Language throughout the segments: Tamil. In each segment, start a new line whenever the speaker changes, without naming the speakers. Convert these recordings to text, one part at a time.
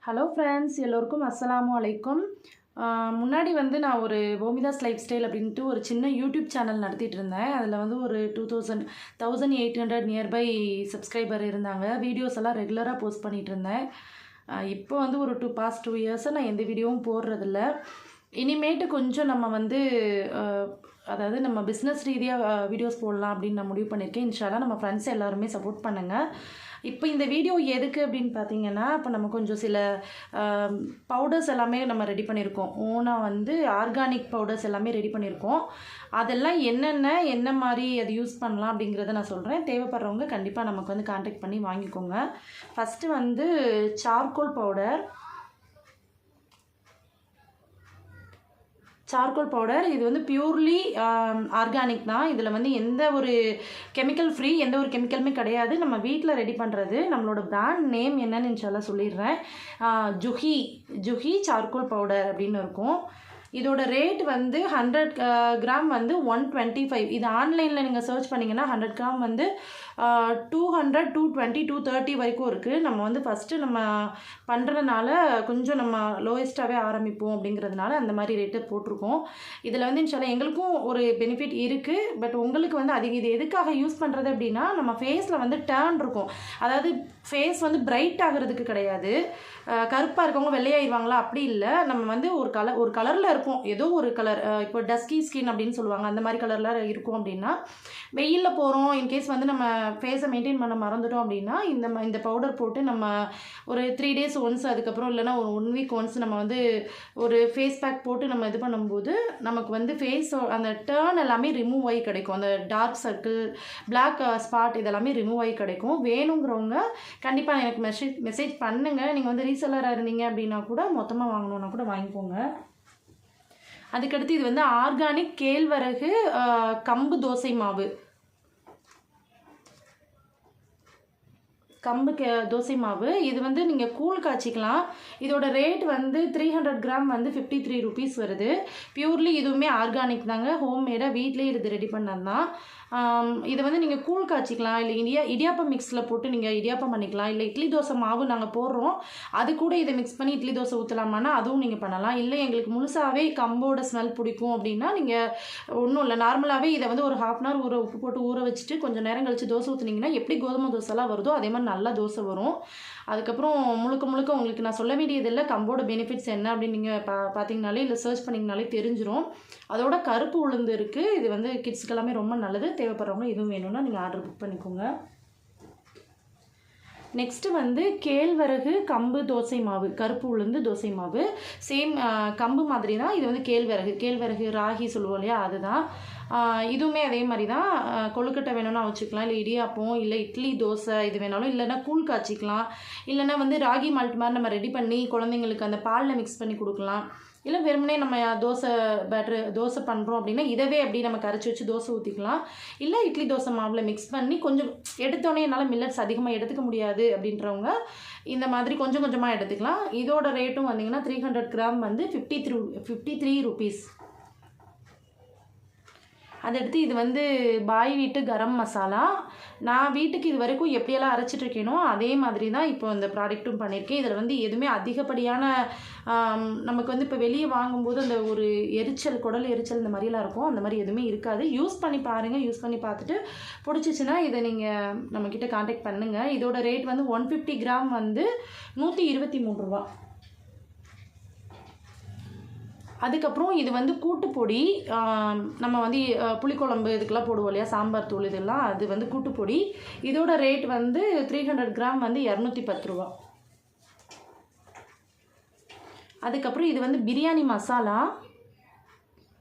ஹலோ ஃப்ரெண்ட்ஸ், எல்லோருக்கும் அஸ்ஸலாமு அலைக்கும். முன்னாடி வந்து நான் ஒரு ஓமிதாஸ் லைஃப் ஸ்டைல் அப்படின்ட்டு ஒரு சின்ன யூடியூப் சேனல் நடத்திட்டு இருந்தேன். அதில் வந்து ஒரு 1800 நியர்பை சப்ஸ்கிரைபர் இருந்தாங்க. வீடியோஸ் எல்லாம் ரெகுலராக போஸ்ட் பண்ணிகிட்டு இருந்தேன். இப்போ வந்து ஒரு பாஸ்ட் 2 இயர்ஸாக நான் எந்த வீடியோவும் போடுறதில்ல. இனிமேட்டு கொஞ்சம் நம்ம வந்து அதாவது நம்ம பிஸ்னஸ் ரீதியாக வீடியோஸ் போடலாம் அப்படின்னு நான் முடிவு பண்ணியிருக்கேன். இன்ஷால்லா நம்ம ஃப்ரெண்ட்ஸ் எல்லாருமே சப்போர்ட் பண்ணுங்கள். இப்போ இந்த வீடியோ எதுக்கு அப்படின்னு பார்த்தீங்கன்னா, இப்போ நம்ம கொஞ்சம் சில பவுடர்ஸ் எல்லாமே நம்ம ரெடி பண்ணியிருக்கோம். ஓனாக வந்து ஆர்கானிக் பவுடர்ஸ் எல்லாமே ரெடி பண்ணியிருக்கோம். அதெல்லாம் என்ன மாதிரி அது யூஸ் பண்ணலாம் அப்படிங்கிறத நான் சொல்கிறேன். தேவைப்படுறவங்க கண்டிப்பாக நமக்கு வந்து கான்டாக்ட் பண்ணி வாங்கிக்கோங்க. ஃபஸ்ட்டு வந்து சார்கோல் பவுடர் இது வந்து பியூர்லி ஆர்கானிக் தான். இதில் வந்து எந்த ஒரு கெமிக்கல் ஃப்ரீ, எந்த ஒரு கெமிக்கலுமே கிடையாது. நம்ம வீட்டில் ரெடி பண்ணுறது. நம்மளோட பிராண்ட் நேம் என்னன்னு இன்ஷால்லா சொல்லிடுறேன். ஜுஹி சார்கோல் பவுடர் அப்படின்னு இருக்கும். இதோட ரேட் வந்து 100 கிராம் வந்து 125. இது ஆன்லைனில் நீங்கள் சர்ச் பண்ணிங்கன்னா 100 கிராம் வந்து 200, 220, 230 வரைக்கும் இருக்குது. நம்ம வந்து ஃபஸ்ட்டு நம்ம பண்ணுறதுனால கொஞ்சம் நம்ம லோயஸ்ட்டாகவே ஆரம்பிப்போம் அப்படிங்கிறதுனால அந்த மாதிரி ரேட்டு போட்டிருக்கோம். இதில் வந்து இன்ஷால்லா எங்களுக்கும் ஒரு பெனிஃபிட் இருக்குது. பட் உங்களுக்கு வந்து அதிக இது எதுக்காக யூஸ் பண்ணுறது அப்படின்னா, நம்ம ஃபேஸில் வந்து டேர்ன் இருக்கும். அதாவது ஃபேஸ் வந்து பிரைட் ஆகிறதுக்கு கிடையாது. கருப்பாக இருக்கவங்க வெள்ளையாயிருவாங்களா அப்படி இல்லை. நம்ம வந்து ஒரு கலரில் இருப்போம். ஏதோ ஒரு கலர், இப்போ டஸ்கி ஸ்கின் அப்படின்னு சொல்லுவாங்க, அந்த மாதிரி கலரில் இருக்கும். அப்படின்னா வெயிலில் போகிறோம், இன்கேஸ் வந்து நம்ம ஃபேஸை மெயின்டைன் பண்ண மறந்துட்டோம் அப்படின்னா இந்த பவுடர் போட்டு நம்ம ஒரு 3 days ஒன்ஸ், அதுக்கப்புறம் இல்லைனா ஒரு 1 week ஒன்ஸ் நம்ம வந்து ஒரு ஃபேஸ் பேக் போட்டு நம்ம இது பண்ணும்போது நமக்கு வந்து ஃபேஸ் அந்த டேர்ன் எல்லாமே ரிமூவ் ஆகி கிடைக்கும். அந்த டார்க் சர்க்கிள், பிளாக் ஸ்பாட் இதெல்லாமே ரிமூவ் ஆகி கிடைக்கும். வேணுங்கிறவங்க கண்டிப்பாக எனக்கு மெசேஜ் பண்ணுங்கள். நீங்கள் வந்து ரீசெல்லராக இருந்தீங்க அப்படின்னா கூட மொத்தமாக வாங்கணுன்னா கூட வாங்கிக்கோங்க. அதுக்கடுத்து இது வந்து ஆர்கானிக் கேழ்வரகு கம்பு தோசை மாவு. தோசை மாவு இது வந்து நீங்கள் கூழ் காய்ச்சிக்கலாம். இதோட ரேட் வந்து 300 கிராம் வந்து 53 rupees வருது. பியூர்லி இதுவுமே ஆர்கானிக் தாங்க. ஹோம்மேடாக வீட்லேயே இது ரெடி பண்ணது தான். இதை வந்து நீங்கள் கூழ் காய்ச்சிக்கலாம். இல்லை இடியாப்பம் மிக்ஸில் போட்டு நீங்கள் இடியாப்பம் பண்ணிக்கலாம். இல்லை இட்லி தோசை மாவு நாங்கள் போடுறோம், அது கூட இதை மிக்ஸ் பண்ணி இட்லி தோசை ஊற்றலாமான்னா அதுவும் நீங்கள் பண்ணலாம். இல்லை எங்களுக்கு முழுசாகவே கம்போட ஸ்மெல் பிடிக்கும் அப்படின்னா நீங்கள் ஒன்றும் இல்லை, நார்மலாகவே இதை வந்து ஒரு 1/2 hour உப்பு போட்டு ஊற வச்சுட்டு கொஞ்சம் நேரம் கழித்து தோசை ஊற்றுனீங்கன்னா எப்படி கோதுமை தோசைலாம் வருதோ அதே மாதிரி நல்லா தோசை வரும். அதுக்கப்புறம் முழுக்க உங்களுக்கு நான் சொல்ல வேண்டியதில்லை. கம்போட பெனிஃபிட்ஸ் என்ன அப்படின்னு நீங்கள் பார்த்தீங்கனாலே இல்லை சர்ச் பண்ணிங்கனாலே தெரிஞ்சிடும். அதோட கருப்பு உளுந்து இருக்குது. இது வந்து கிட்ஸுக்கு எல்லாமே ரொம்ப நல்லது. தேவைப்படுறவங்க இதுவும் வேணும்னா நீங்கள் ஆர்டர் புக் பண்ணிக்கோங்க. நெக்ஸ்ட்டு வந்து கேழ்வரகு கம்பு தோசை மாவு, கருப்பு உளுந்து தோசை மாவு. சேம் கம்பு மாதிரி தான். இது வந்து கேழ்வரகு ராகி சொல்லுவோம் இல்லையா, அதுதான். இதுவுமே அதே மாதிரி தான். கொழுக்கட்டை வேணும்னா வச்சுக்கலாம், இல்லை இடியாப்பம், இல்லை இட்லி தோசை இது வேணாலும், இல்லைனா கூழ் காய்ச்சிக்கலாம். இல்லைனா வந்து ராகி மால்ட் மாதிரி நம்ம ரெடி பண்ணி குழந்தைங்களுக்கு அந்த பாலில் மிக்ஸ் பண்ணி கொடுக்கலாம். இல்லை வெறுமனே நம்ம தோசை பண்ணுறோம் அப்படின்னா இதவே அப்படி நம்ம கரைச்சி வச்சு தோசை ஊற்றிக்கலாம். இல்லை இட்லி தோசை மாவில் மிக்ஸ் பண்ணி கொஞ்சம் எடுத்தோடனே என்னால் மில்லட்ஸ் அதிகமாக எடுத்துக்க முடியாது அப்படின்றவங்க இந்த மாதிரி கொஞ்சம் கொஞ்சமாக எடுத்துக்கலாம். இதோட ரேட்டும் வந்தீங்கன்னா 300 கிராம் வந்து 53 rupees. அதடுத்து இது வந்து பாய் வீட்டு கரம் மசாலா. நான் வீட்டுக்கு இது வரைக்கும் எப்படியெல்லாம் அரைச்சிட்ருக்கேனோ அதே மாதிரி தான் இப்போ இந்த ப்ராடக்ட்டும் பண்ணியிருக்கேன். இதில் வந்து எதுவுமே அதிகப்படியான நமக்கு வந்து இப்போ வெளியே வாங்கும்போது அந்த ஒரு குடல் எரிச்சல் இந்த மாதிரிலாம் இருக்கும். அந்த மாதிரி எதுவுமே இருக்காது. யூஸ் பண்ணி பாருங்கள். யூஸ் பண்ணி பார்த்துட்டு பிடிச்சிச்சின்னா இதை நீங்கள் நம்மக்கிட்ட கான்டாக்ட் பண்ணுங்கள். இதோட ரேட் வந்து 150 கிராம் வந்து 123 ரூபா. அதுக்கப்புறம் இது வந்து கூட்டுப்பொடி. நம்ம வந்து புளிக்குழம்பு இதுக்கெல்லாம் போடுவோம் இல்லையா, சாம்பார் தூள் இதெல்லாம், அது வந்து கூட்டுப்பொடி. இதோட ரேட் வந்து 300 கிராம் வந்து 210 ரூபா. அதுக்கப்புறம் இது வந்து பிரியாணி மசாலா.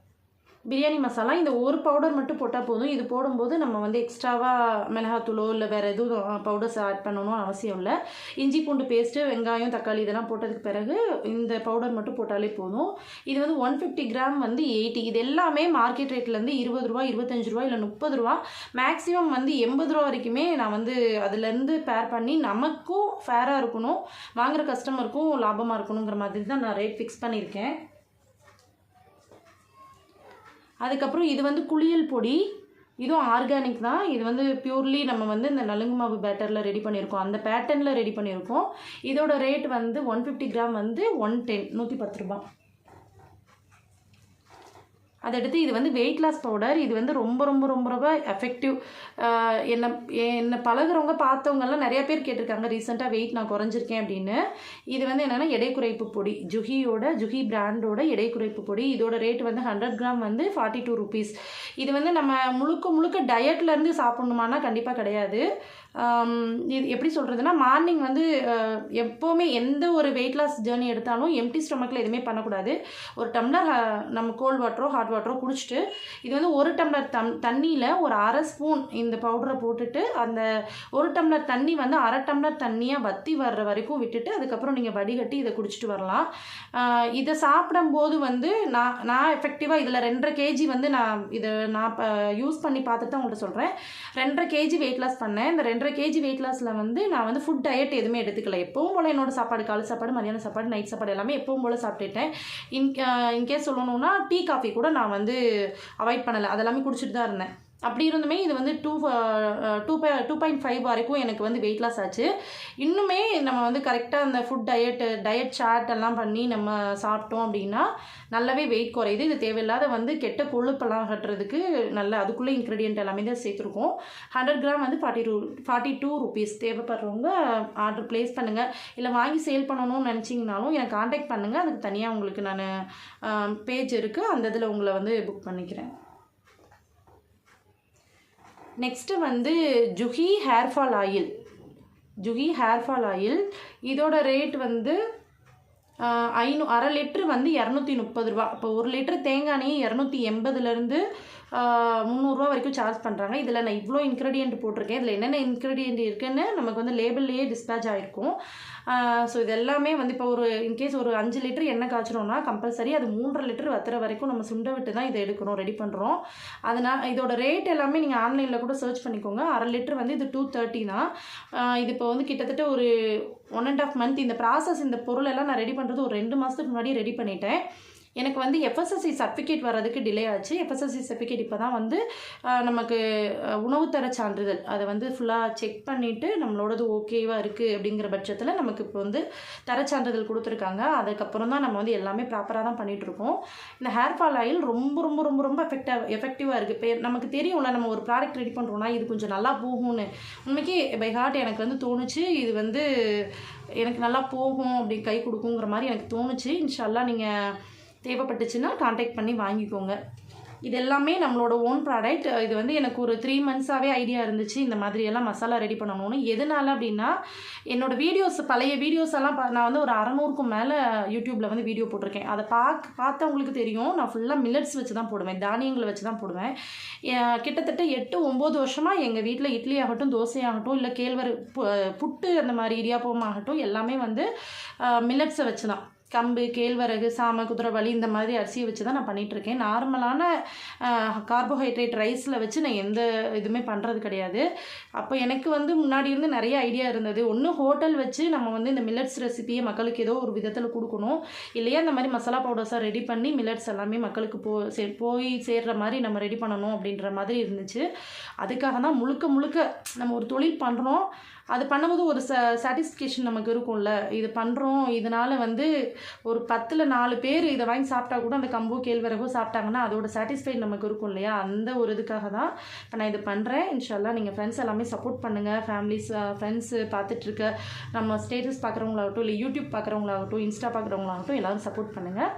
இந்த ஒரு பவுடர் மட்டும் போட்டால் போதும். இது போடும்போது நம்ம வந்து எக்ஸ்ட்ராவாக மிளகாத்தூளோ இல்லை வேறு எதுவும் பவுடர்ஸ் ஆட் பண்ணணும் அவசியம் இல்லை. இஞ்சி பூண்டு பேஸ்ட்டு, வெங்காயம், தக்காளி இதெல்லாம் போட்டதுக்கு பிறகு இந்த பவுடர் மட்டும் போட்டாலே போதும். இது வந்து 150 கிராம் வந்து 80. இது எல்லாமே மார்க்கெட் ரேட்லேருந்து 20 ரூபா, 25 ரூபா, இல்லை 30 ரூபா, மேக்ஸிமம் வந்து 80 ரூபா வரைக்குமே நான் வந்து அதுலேருந்து பேர் பண்ணி நமக்கும் ஃபேராக இருக்கணும், வாங்குகிற கஸ்டமருக்கும் லாபமாக இருக்கணுங்கிற மாதிரி தான் நான் ரேட் ஃபிக்ஸ் பண்ணியிருக்கேன். அதுக்கப்புறம் இது வந்து குளியல் பொடி. இதுவும் ஆர்கானிக் தான். இது வந்து பியூர்லி நம்ம வந்து இந்த நலுங்கு மாவு பேட்டரில் ரெடி பண்ணியிருக்கோம், அந்த பேட்டர்னில் ரெடி பண்ணியிருக்கோம். இதோட ரேட் வந்து 150 கிராம் வந்து 110, 110 ரூபா. அதடுத்து இது வந்து வெயிட் லாஸ் பவுடர். இது வந்து ரொம்ப ரொம்ப ரொம்ப ரொம்ப எஃபெக்டிவ். என்னை பழகுறவங்க பார்த்தவங்கெல்லாம் நிறைய பேர் கேட்டிருக்காங்க ரீசெண்டாக வெயிட் நான் குறைஞ்சிருக்கேன் அப்படின்னு. இது வந்து என்னென்னா எடை குறைப்பு பொடி, ஜுஹி பிராண்டோட எடை குறைப்பு பொடி. இதோட ரேட் வந்து 100 கிராம் வந்து 42 ருபீஸ். இது வந்து நம்ம முழுக்க டயட்லேருந்து சாப்பிட்ணுமானா கண்டிப்பாக கிடையாது. இது எப்படி சொல்கிறதுனா, மார்னிங் வந்து எப்போவுமே எந்த ஒரு வெயிட் லாஸ் ஜேர்னி எடுத்தாலும் எம்டி ஸ்டொமக்கில் எதுவுமே பண்ணக்கூடாது. ஒரு டம்ளர் நம்ம கோல்ட் வாட்டரோ ஹாட் வாட்டரோ குடிச்சிட்டு, இது வந்து ஒரு டம்ளர் தண்ணியில் ஒரு அரை ஸ்பூன் இந்த பவுடரை போட்டுட்டு, அந்த ஒரு டம்ளர் தண்ணி வந்து அரை டம்ளர் தண்ணியாக வற்றி வர்ற வரைக்கும் விட்டுட்டு, அதுக்கப்புறம் நீங்கள் வடிகட்டி இதை குடிச்சிட்டு வரலாம். இதை சாப்பிடும்போது வந்து நான் எஃபெக்டிவாக இதில் 2.5 kg வந்து நான் யூஸ் பண்ணி பார்த்துட்டு தான் உங்கள்கிட்ட சொல்கிறேன். 2.5 kg வெயிட் லாஸ் பண்ணேன். இந்த 2.5 kg வெயிட் லாஸில் வந்து நான் வந்து ஃபுட் டயட் எதுவுமே எடுத்துக்கல. எப்பவும் போல் என்னோட சாப்பாடு, காலை சாப்பாடு, மதியான சாப்பாடு, நைட் சாப்பாடு எல்லாமே எப்பவும் போல் சாப்பிட்டுட்டேன். இன்கேஸ் சொல்லணும்னா டீ காஃபி கூட நான் வந்து அவாய்ட் பண்ணலை, அதெல்லாமே குடிச்சிட்டு தான் இருந்தேன். அப்படி இருந்துமே இது வந்து 2.5 வரைக்கும் எனக்கு வந்து வெயிட் லாஸ் ஆச்சு. இன்னுமே நம்ம வந்து கரெக்டாக அந்த ஃபுட் டயட் சார்ட் எல்லாம் பண்ணி நம்ம சாப்பிட்டோம் அப்படின்னா நல்லாவே வெயிட் குறையுது. இது தேவையில்லாத வந்து கெட்ட கொழுப்பெல்லாம் கட்டுறதுக்கு நல்ல அதுக்குள்ளே இன்க்ரீடியன்ட் எல்லாமே தான் சேர்த்துருக்கோம். 100 கிராம் வந்து 42 ருபீஸ். தேவைப்படுறவங்க ஆர்டர் ப்ளேஸ் பண்ணுங்கள். இல்லை வாங்கி சேல் பண்ணணும்னு நினச்சிங்கனாலும் எனக்கு காண்டாக்ட் பண்ணுங்கள். அதுக்கு தனியாக உங்களுக்கு நான் பேஜ் இருக்குது, அந்த இதில் உங்களை வந்து புக் பண்ணிக்கிறேன். நெக்ஸ்ட்டு வந்து ஜுஹி ஹேர் ஃபால் ஆயில். இதோட ரேட் வந்து அரை லிட்ரு வந்து 230 ரூபா. இப்போ 1 லிட்டர் தேங்காய் எண்ணெய் 280லேருந்து 300 வரைக்கும் சார்ஜ் பண்ணுறாங்க. இதில் நான் இவ்வளோ இன்க்ரீடியன்ட் போட்டிருக்கேன். இதில் என்னென்ன இன்க்ரீடியன்ட் இருக்குன்னு நமக்கு வந்து லேபிள்லேயே டிஸ்பேச் ஆகிருக்கும். ஸோ இது எல்லாமே வந்து இப்போ இன்கேஸ் ஒரு 5 லிட்டர் எண்ணெய் காய்ச்சிரோம்னா கம்பல்சரி அது 3.5 லிட்டர் வத்துற வரைக்கும் நம்ம சுண்ட விட்டு தான் இதை எடுக்கணும், ரெடி பண்ணுறோம். அதனால் இதோட ரேட் எல்லாமே நீங்கள் ஆன்லைனில் கூட சர்ச் பண்ணிக்கோங்க. அரை லிட்டர் வந்து இது 230 தான். இது இப்போ வந்து கிட்டத்தட்ட ஒரு 1.5 month இந்த ப்ராசஸ், இந்த பொருள் எல்லாம் நான் ரெடி பண்ணுறது ஒரு 2 மாதத்துக்கு முன்னாடி ரெடி பண்ணிட்டேன். எனக்கு வந்து FSSAI சர்டிஃபிகேட் வர்றதுக்கு டிலே ஆச்சு. FSSAI சர்டிஃபிகேட் இப்போ தான் வந்து நமக்கு உணவுத்தர சான்றிதழ் அதை வந்து ஃபுல்லாக செக் பண்ணிவிட்டு நம்மளோடது ஓகேவாக இருக்குது அப்படிங்கிற பட்சத்தில் நமக்கு இப்போ வந்து தரச்சான்றிதழ் கொடுத்துருக்காங்க. அதுக்கப்புறம் தான் நம்ம வந்து எல்லாமே ப்ராப்பராக தான் பண்ணிகிட்ருக்கோம். இந்த ஹேர் ஃபால் ஆயில் ரொம்ப ரொம்ப ரொம்ப ரொம்ப எஃபெக்டிவாக இருக்குது. இப்போ நமக்கு தெரியும்ல, நம்ம ஒரு ப்ராடக்ட் ரெடி பண்ணுறோன்னா இது கொஞ்சம் நல்லா போகும்னு. உண்மைக்கே பை ஹார்ட் எனக்கு வந்து தோணுச்சு, இது வந்து எனக்கு நல்லா போகும், அப்படி கை கொடுக்குங்கிற மாதிரி எனக்கு தோணுச்சு. இன்ஷால்லா நீங்கள் தேவைப்பட்டுச்சுன்னா காண்டாக்ட் பண்ணி வாங்கிக்கோங்க. இது எல்லாமே நம்மளோட ஓன் ப்ராடக்ட். இது வந்து எனக்கு ஒரு 3 months-ஆகவே ஐடியா இருந்துச்சு இந்த மாதிரியெல்லாம் மசாலா ரெடி பண்ணணும்னு. எதனால அப்படின்னா, என்னோடய வீடியோஸ், பழைய வீடியோஸ் எல்லாம் நான் வந்து ஒரு 600க்கும் மேலே யூடியூப்பில் வந்து வீடியோ போட்டிருக்கேன். அதை பார்த்தவங்களுக்கு தெரியும். நான் ஃபுல்லாக மில்லட்ஸ் வச்சு தான் போடுவேன், தானியங்களை வச்சு தான் போடுவேன். கிட்டத்தட்ட 8-9 வருஷமாக எங்கள் வீட்டில் இட்லி ஆகட்டும், தோசை ஆகட்டும், இல்லை கேழ்வரகு புட்டு, அந்த மாதிரி இடியாப்பம் ஆகட்டும், எல்லாமே வந்து மில்லட்ஸை வச்சு தான். கம்பு, கேழ்வரகு, சாமை, குதிரைவாலி இந்த மாதிரி அரிசியை வச்சு தான் நான் பண்ணிகிட்ருக்கேன். நார்மலான கார்போஹைட்ரேட் ரைஸில் வச்சு நான் எந்த இதுவுமே பண்ணுறது கிடையாது. அப்போ எனக்கு வந்து முன்னாடி இருந்து நிறைய ஐடியா இருந்தது. ஒன்று ஹோட்டல் வச்சு நம்ம வந்து இந்த மில்லட்ஸ் ரெசிபியை மக்களுக்கு ஏதோ ஒரு விதத்தில் கொடுக்கணும், இல்லையா இந்த மாதிரி மசாலா பவுடர்ஸாக ரெடி பண்ணி மில்லட்ஸ் எல்லாமே மக்களுக்கு போய் சேர்கிற மாதிரி நம்ம ரெடி பண்ணணும் அப்படின்ற மாதிரி இருந்துச்சு. அதுக்காக தான் முழுக்க நம்ம ஒரு தொழில் பண்ணுறோம், அது பண்ணும்போது ஒரு சாட்டிஸ்ஃபிகேஷன் நமக்கு இருக்கும்ல. இது பண்ணுறோம், இதனால் வந்து ஒரு 10ல் 4 பேர் இதை வாங்கி சாப்பிட்டா கூட அந்த கம்போ கேழ்வரகோ சாப்பிட்டாங்கன்னா அதோட சாட்டிஸ்ஃபைட் நமக்கு இருக்கும் இல்லையா. அந்த ஒரு இதுக்காக தான் இப்போ நான் இது பண்ணுறேன். இன்ஷால்லா நீங்கள் ஃப்ரெண்ட்ஸ் எல்லாமே சப்போர்ட் பண்ணுங்கள். ஃபேமிலிஸ், ஃப்ரெண்ட்ஸு பார்த்துட்ருக்க நம்ம ஸ்டேட்டஸ் பார்க்குறவங்களாகட்டும், இல்லை யூடியூப் பார்க்குறவங்களாகட்டும், இன்ஸ்டா பார்க்குறவங்களாகட்டும் எல்லோரும் சப்போர்ட் பண்ணுங்கள்.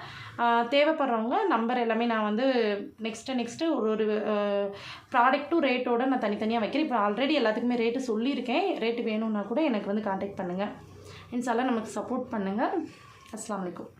தேவைப்படுறவங்க நம்பர் எல்லாமே நான் வந்து நெக்ஸ்ட்டு ஒரு ப்ராடக்ட்டும் ரேட்டோட நான் தனித்தனியாக வைக்கிறேன். இப்போ ஆல்ரெடி எல்லாத்துக்குமே ரேட்டு சொல்லியிருக்கேன். ரேட்டு வேணும்னா கூட எனக்கு வந்து காண்டாக்ட் பண்ணுங்கள். இன்ஷால்லா நமக்கு சப்போர்ட் பண்ணுங்கள். அஸ்ஸலாமு அலைக்கும்.